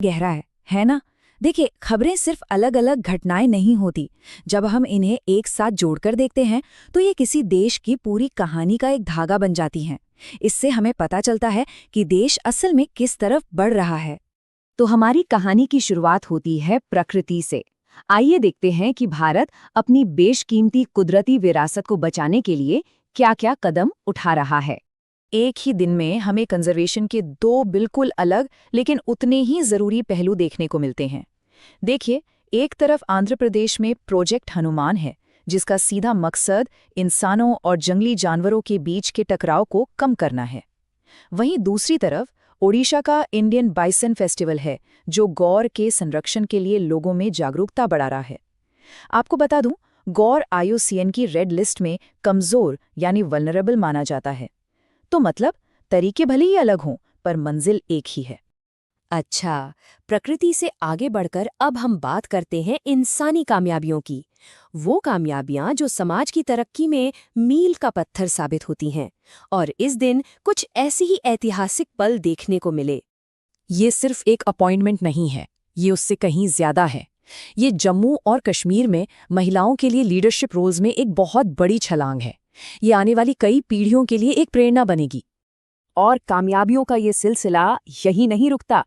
गहरा है ना? देखिए, खबरें सिर्फ अलग अलग घटनाएं नहीं होती। जब हम इन्हें एक साथ जोड़कर देखते हैं तो ये किसी देश की पूरी कहानी का एक धागा बन जाती हैं। इससे हमें पता चलता है कि देश असल में किस तरफ बढ़ रहा है। तो हमारी कहानी की शुरुआत होती है प्रकृति से। आइए देखते हैं कि भारत अपनी बेशकीमती कुदरती विरासत को बचाने के लिए क्या-क्या कदम उठा रहा है। एक ही दिन में हमें कंजर्वेशन के दो बिल्कुल अलग लेकिन उतने ही जरूरी पहलू देखने को मिलते हैं। देखिए, एक तरफ आंध्र प्रदेश में प्रोजेक्ट हनुमान है, जिसका सीधा मकसद इंसानों और जंगली जानवरों के बीच के टकराव को कम करना है। वहीं दूसरी तरफ ओडिशा का इंडियन बाइसन फेस्टिवल है, जो गौर के संरक्षण के लिए लोगों में जागरूकता बढ़ा रहा है। आपको बता दूं, गौर आईयूसीएन की रेड लिस्ट में कमजोर यानी वल्नरेबल माना जाता है। तो मतलब तरीके भले ही अलग हों, पर मंजिल एक ही है। अच्छा, प्रकृति से आगे बढ़कर अब हम बात करते हैं इंसानी कामयाबियों की। वो कामयाबियां जो समाज की तरक्की में मील का पत्थर साबित होती हैं। और इस दिन कुछ ऐसी ही ऐतिहासिक पल देखने को मिले। ये सिर्फ एक अपॉइंटमेंट नहीं है, ये उससे कहीं ज्यादा है। ये जम्मू और कश्मीर में महिलाओं के लिए लीडरशिप रोल्स में एक बहुत बड़ी छलांग है। ये आने वाली कई पीढ़ियों के लिए एक प्रेरणा बनेगी। और कामयाबियों का ये सिलसिला यही नहीं रुकता।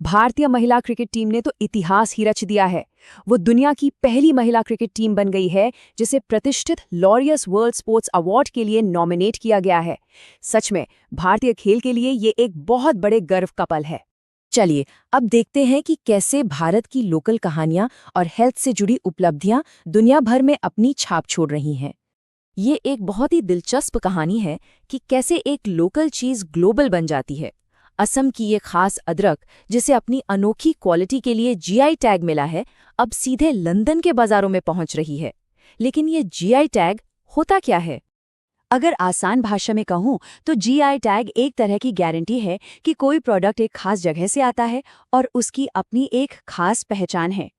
भारतीय महिला क्रिकेट टीम ने तो इतिहास ही रच दिया है। वो दुनिया की पहली महिला क्रिकेट टीम बन गई है जिसे प्रतिष्ठित लॉरियस वर्ल्ड स्पोर्ट्स अवार्ड के लिए नॉमिनेट किया गया है। सच में भारतीय खेल के लिए ये एक बहुत बड़े गर्व का पल है। चलिए, अब देखते हैं कि कैसे भारत की लोकल कहानियां और हेल्थ से जुड़ी उपलब्धियां दुनिया भर में अपनी छाप छोड़ रही हैं। ये एक बहुत ही दिलचस्प कहानी है कि कैसे एक लोकल चीज़ ग्लोबल बन जाती है। असम की ये खास अदरक, जिसे अपनी अनोखी क्वालिटी के लिए जीआई टैग मिला है, अब सीधे लंदन के बाजारों में पहुंच रही है। लेकिन ये जीआई टैग होता क्या है? अगर आसान भाषा में कहूँ तो जीआई टैग एक तरह की गारंटी है कि कोई प्रोडक्ट एक खास जगह से आता है और उसकी अपनी एक खास पहचान है।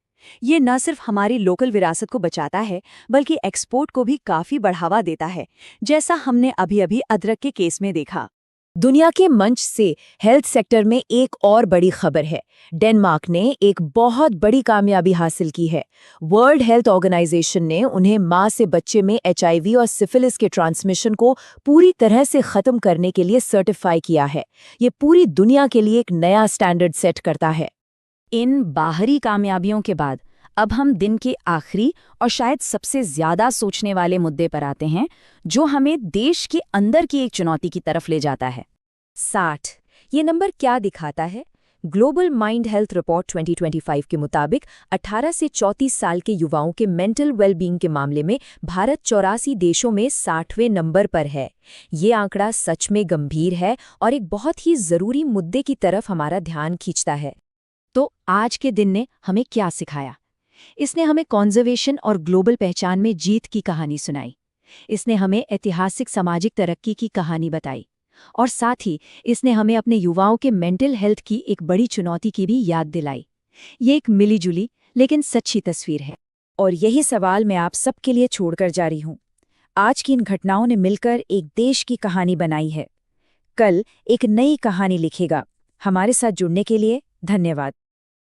ये न सिर्फ हमारी लोकल विरासत को बचाता है, बल्कि एक्सपोर्ट को भी काफी बढ़ावा देता है, जैसा हमने अभी-अभी अदरक के केस में देखा। दुनिया के मंच से हेल्थ सेक्टर में एक और बड़ी खबर है। डेनमार्क ने एक बहुत बड़ी कामयाबी हासिल की है। वर्ल्ड हेल्थ ऑर्गेनाइजेशन ने उन्हें मां से बच्चे में एचआईवी और सिफिलिस के ट्रांसमिशन को पूरी तरह से खत्म करने के लिए सर्टिफाई किया है। ये पूरी दुनिया के लिए एक नया स्टैंडर्ड सेट करता है। इन बाहरी कामयाबियों के बाद अब हम दिन के आखिरी और शायद सबसे ज्यादा सोचने वाले मुद्दे पर आते हैं, जो हमें देश के अंदर की एक चुनौती की तरफ ले जाता है। 60 ये नंबर क्या दिखाता है? ग्लोबल माइंड हेल्थ रिपोर्ट 2025 के मुताबिक 18 से 34 साल के युवाओं के मेंटल वेलबींग के मामले में भारत 84 देशों में 60वें नंबर पर है। ये आंकड़ा सच में गंभीर है और एक बहुत ही जरूरी मुद्दे की तरफ हमारा ध्यान खींचता है। तो आज के दिन ने हमें क्या सिखाया? इसने हमें कॉन्जर्वेशन और ग्लोबल पहचान में जीत की कहानी सुनाई। इसने हमें ऐतिहासिक सामाजिक तरक्की की कहानी बताई। और साथ ही इसने हमें अपने युवाओं के मेंटल हेल्थ की एक बड़ी चुनौती की भी याद दिलाई। ये एक मिलीजुली लेकिन सच्ची तस्वीर है। और यही सवाल मैं आप सबके लिए छोड़कर जा रही हूँ। आज की इन घटनाओं ने मिलकर एक देश की कहानी बनाई है। कल एक नई कहानी लिखेगा। हमारे साथ जुड़ने के लिए धन्यवाद।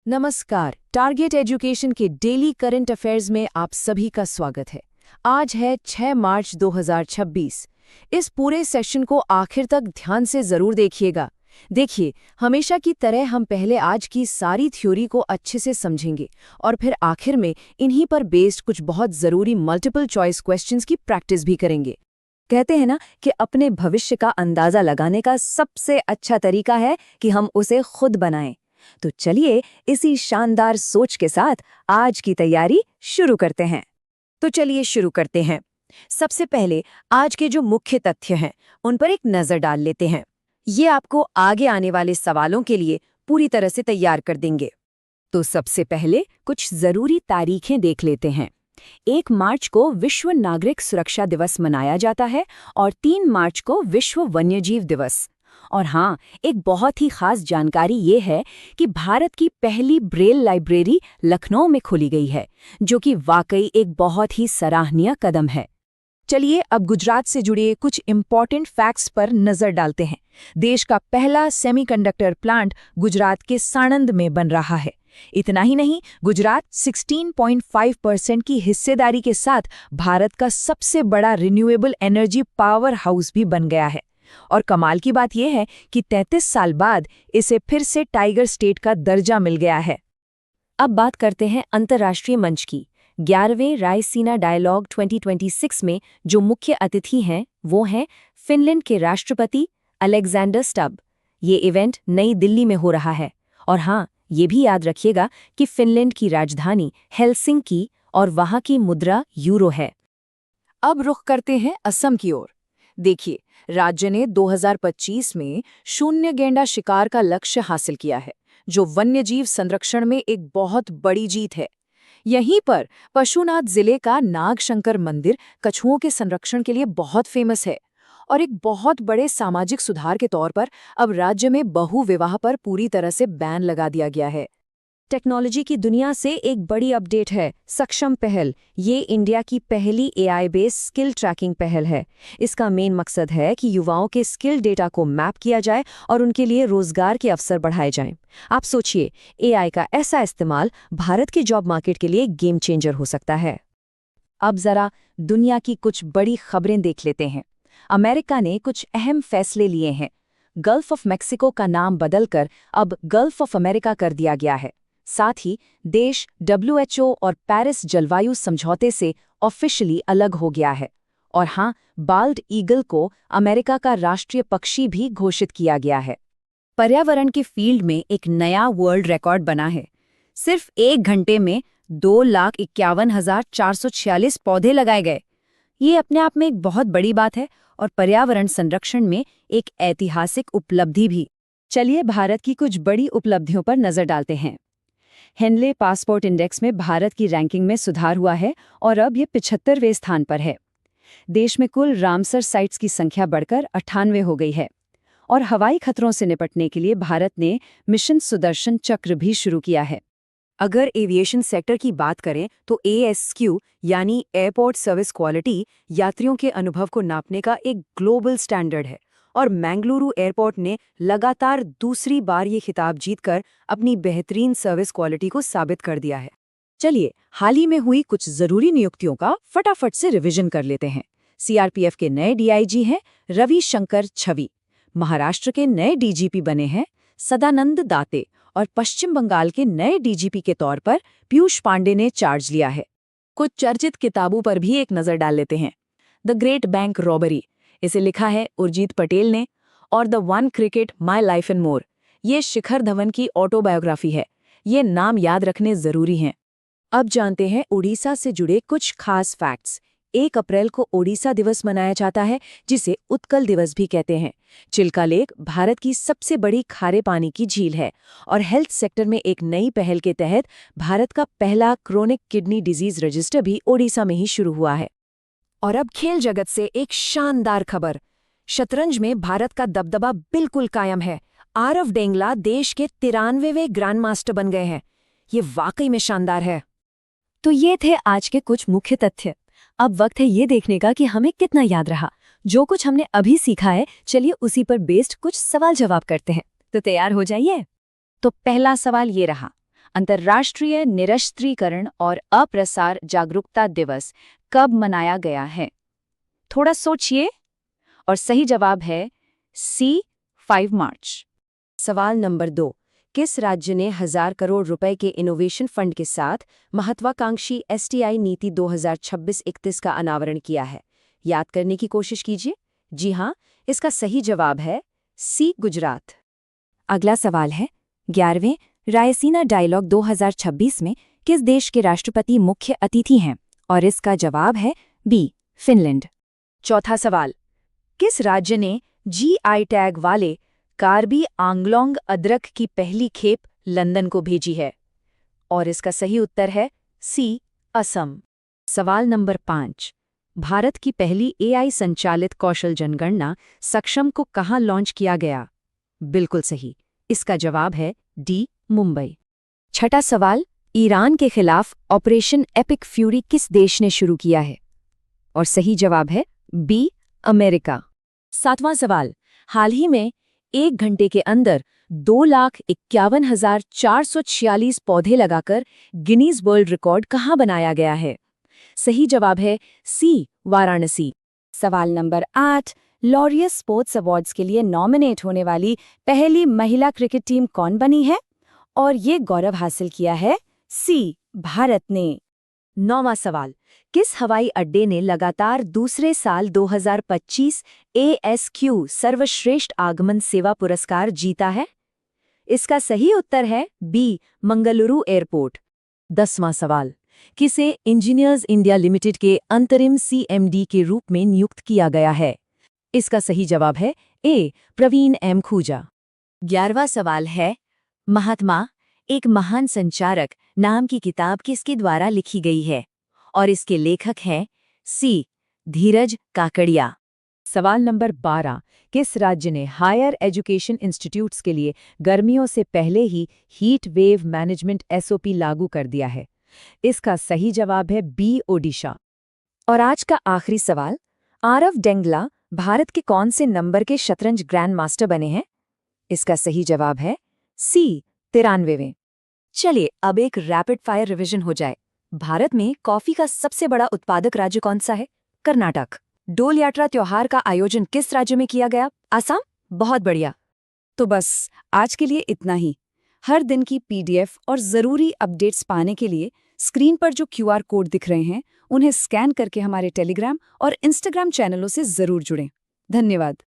नमस्कार, टारगेट एजुकेशन के डेली करंट अफेयर्स में आप सभी का स्वागत है। आज है 6 मार्च 2026। इस पूरे सेशन को आखिर तक ध्यान से जरूर देखिएगा। देखिए, हमेशा की तरह हम पहले आज की सारी थ्योरी को अच्छे से समझेंगे और फिर आखिर में इन्हीं पर बेस्ड कुछ बहुत जरूरी मल्टीपल चॉइस क्वेश्चंस की प्रैक्टिस भी करेंगे। कहते हैं ना कि अपने भविष्य का अंदाजा लगाने का सबसे अच्छा तरीका है कि हम उसे खुद बनाएं। तो चलिए इसी शानदार सोच के साथ आज की तैयारी शुरू करते हैं। सबसे पहले आज के जो मुख्य तथ्य हैं उन पर एक नजर डाल लेते हैं। ये आपको आगे आने वाले सवालों के लिए पूरी तरह से तैयार कर देंगे। तो सबसे पहले कुछ जरूरी तारीखें देख लेते हैं। 1 मार्च को विश्व नागरिक सुरक्षा दिवस मनाया जाता है और 3 मार्च को विश्व वन्यजीव दिवस। और हाँ, एक बहुत ही खास जानकारी ये है कि भारत की पहली ब्रेल लाइब्रेरी लखनऊ में खोली गई है, जो कि वाकई एक बहुत ही सराहनीय कदम है। चलिए अब गुजरात से जुड़े कुछ इम्पॉर्टेंट फैक्ट्स पर नजर डालते हैं। देश का पहला सेमीकंडक्टर प्लांट गुजरात के साणंद में बन रहा है। इतना ही नहीं, गुजरात 16.5% की हिस्सेदारी के साथ भारत का सबसे बड़ा रिन्यूएबल एनर्जी पावर हाउस भी बन गया है। और कमाल की बात यह है कि 33 साल बाद इसे फिर से टाइगर स्टेट का दर्जा मिल गया है। अब बात करते हैं अंतर्राष्ट्रीय मंच की। 11वें रायसीना डायलॉग 2026 में जो मुख्य अतिथि हैं वो हैं फिनलैंड के राष्ट्रपति अलेक्जेंडर स्टब। ये इवेंट नई दिल्ली में हो रहा है। और हाँ, ये भी याद रखिएगा कि फिनलैंड की राजधानी हेलसिंकी और वहाँ की मुद्रा यूरो है। अब रुख करते हैं असम की ओर। देखिए, राज्य ने 2025 में शून्य गैंडा शिकार का लक्ष्य हासिल किया है, जो वन्यजीव संरक्षण में एक बहुत बड़ी जीत है। यहीं पर पशुनाथ जिले का नागशंकर मंदिर कछुओं के संरक्षण के लिए बहुत फेमस है। और एक बहुत बड़े सामाजिक सुधार के तौर पर अब राज्य में बहु विवाह पर पूरी तरह से बैन लगा दिया गया है। टेक्नोलॉजी की दुनिया से एक बड़ी अपडेट है सक्षम पहल। ये इंडिया की पहली AI बेस्ड स्किल ट्रैकिंग पहल है। इसका मेन मकसद है कि युवाओं के स्किल डेटा को मैप किया जाए और उनके लिए रोजगार के अवसर बढ़ाए जाएं। आप सोचिए, AI का ऐसा इस्तेमाल भारत के जॉब मार्केट के लिए गेम चेंजर हो सकता है। अब जरा दुनिया की कुछ बड़ी खबरें देख लेते हैं। अमेरिका ने कुछ अहम फैसले लिए हैं। गल्फ ऑफ मैक्सिको का नाम बदलकर अब गल्फ ऑफ अमेरिका कर दिया गया है। साथ ही देश WHO और पेरिस जलवायु समझौते से ऑफिशियली अलग हो गया है। और हाँ, बाल्ड ईगल को अमेरिका का राष्ट्रीय पक्षी भी घोषित किया गया है। पर्यावरण के फील्ड में एक नया वर्ल्ड रिकॉर्ड बना है। सिर्फ 1 घंटे में 2,51,446 पौधे लगाए गए। ये अपने आप में एक बहुत बड़ी बात है और पर्यावरण संरक्षण में एक ऐतिहासिक उपलब्धि भी। चलिए भारत की कुछ बड़ी उपलब्धियों पर नजर डालते हैं। हेनले पासपोर्ट इंडेक्स में भारत की रैंकिंग में सुधार हुआ है और अब ये 75वें स्थान पर है। देश में कुल रामसर साइट्स की संख्या बढ़कर 98 हो गई है। और हवाई खतरों से निपटने के लिए भारत ने मिशन सुदर्शन चक्र भी शुरू किया है। अगर एविएशन सेक्टर की बात करें तो ASQ यानी एयरपोर्ट सर्विस क्वालिटी यात्रियों के अनुभव को नापने का एक ग्लोबल स्टैंडर्ड है। और मैंगलुरु एयरपोर्ट ने लगातार दूसरी बार ये खिताब जीतकर अपनी बेहतरीन सर्विस क्वालिटी को साबित कर दिया है। चलिए, हाल ही में हुई कुछ जरूरी नियुक्तियों का फटाफट से रिवीजन कर लेते हैं। CRPF के नए DIG हैं रविशंकर छवि। महाराष्ट्र के नए DGP बने हैं सदानंद दाते। और पश्चिम बंगाल के नए DGP के तौर पर पीयूष पांडे ने चार्ज लिया है। कुछ चर्चित किताबों पर भी एक नजर डाल लेते हैं। द ग्रेट बैंक रॉबरी, इसे लिखा है उर्जित पटेल ने। और the one cricket my life and more, ये शिखर धवन की ऑटोबायोग्राफी है। ये नाम याद रखने जरूरी हैं। अब जानते हैं उड़ीसा से जुड़े कुछ खास फैक्ट्स। 1 अप्रैल को ओडिशा दिवस मनाया जाता है, जिसे उत्कल दिवस भी कहते हैं। चिल्का लेक भारत की सबसे बड़ी खारे पानी की झील है और हेल्थ सेक्टर में एक नई पहल के तहत भारत का पहला क्रोनिक किडनी डिजीज रजिस्टर भी ओडिशा में ही शुरू हुआ है। और अब खेल जगत से एक शानदार खबर। शतरंज में भारत का दबदबा बिल्कुल कायम है। आरव डेंगला देश के 93वें ग्रैंड मास्टर बन गए हैं। ये वाकई में शानदार है। तो ये थे आज के कुछ मुख्य तथ्य। अब वक्त है ये देखने का कि हमें कितना याद रहा। जो कुछ हमने अभी सीखा है, चलिए उसी पर बेस्ड कुछ सवाल जवाब करते हैं। तो तैयार हो जाइए। तो पहला सवाल ये रहा, अंतर्राष्ट्रीय निरस्त्रीकरण और अप्रसार जागरूकता दिवस कब मनाया गया है? थोड़ा सोचिए। और सही जवाब है C, 5 मार्च। सवाल नंबर 2, किस राज्य ने 1000 करोड़ रुपए के इनोवेशन फंड के साथ महत्वाकांक्षी STI नीति 2026-31 का अनावरण किया है? याद करने की कोशिश कीजिए। जी हाँ, इसका सही जवाब है C, गुजरात। अगला सवाल है, 11वें रायसीना डायलॉग 2026 में किस देश के राष्ट्रपति मुख्य अतिथि हैं? और इसका जवाब है B, फिनलैंड। चौथा सवाल, किस राज्य ने GI टैग वाले कार्बी आंगलोंग अदरक की पहली खेप लंदन को भेजी है? और इसका सही उत्तर है C, असम। सवाल नंबर 5, भारत की पहली AI संचालित कौशल जनगणना सक्षम को कहाँ लॉन्च किया गया? बिल्कुल सही, इसका जवाब है D, मुंबई। छठा सवाल, ईरान के खिलाफ ऑपरेशन एपिक फ्यूरी किस देश ने शुरू किया है? और सही जवाब है बी, अमेरिका। 7वां सवाल, हाल ही में 1 घंटे के अंदर 2,51,446 पौधे लगाकर गिनीज वर्ल्ड रिकॉर्ड कहाँ बनाया गया है? सही जवाब है सी, वाराणसी। सवाल नंबर 8, लॉरियस स्पोर्ट्स अवार्ड्स के लिए नॉमिनेट होने वाली पहली महिला क्रिकेट टीम कौन बनी है? और ये गौरव हासिल किया है सी, भारत ने। 9वां सवाल, किस हवाई अड्डे ने लगातार दूसरे साल 2025 ASQ सर्वश्रेष्ठ आगमन सेवा पुरस्कार जीता है? इसका सही उत्तर है बी, मंगलुरु एयरपोर्ट। 10वां सवाल, किसे इंजीनियर्स इंडिया लिमिटेड के अंतरिम CMD के रूप में नियुक्त किया गया है? इसका सही जवाब है ए, प्रवीण M खूजा। 11वां सवाल है, महात्मा एक महान संचारक नाम की किताब किसके द्वारा लिखी गई है? और इसके लेखक हैं सी, धीरज काकड़िया। सवाल नंबर 12, किस राज्य ने हायर एजुकेशन इंस्टीट्यूट्स के लिए गर्मियों से पहले ही हीट वेव मैनेजमेंट SOP लागू कर दिया है? इसका सही जवाब है बी, ओडिशा। और आज का आखिरी सवाल, आरव डेंगला भारत के कौन से नंबर के शतरंज ग्रैंड मास्टर बने हैं? इसका सही जवाब है सी, 93वें। चलिए अब एक रैपिड फायर रिवीजन हो जाए। भारत में कॉफी का सबसे बड़ा उत्पादक राज्य कौन सा है? कर्नाटक। डोल यात्रा त्योहार का आयोजन किस राज्य में किया गया? असम। बहुत बढ़िया। तो बस आज के लिए इतना ही। हर दिन की PDF और ज़रूरी अपडेट्स पाने के लिए स्क्रीन पर जो QR कोड दिख रहे हैं उन्हें स्कैन करके हमारे टेलीग्राम और इंस्टाग्राम चैनलों से ज़रूर जुड़ें। धन्यवाद।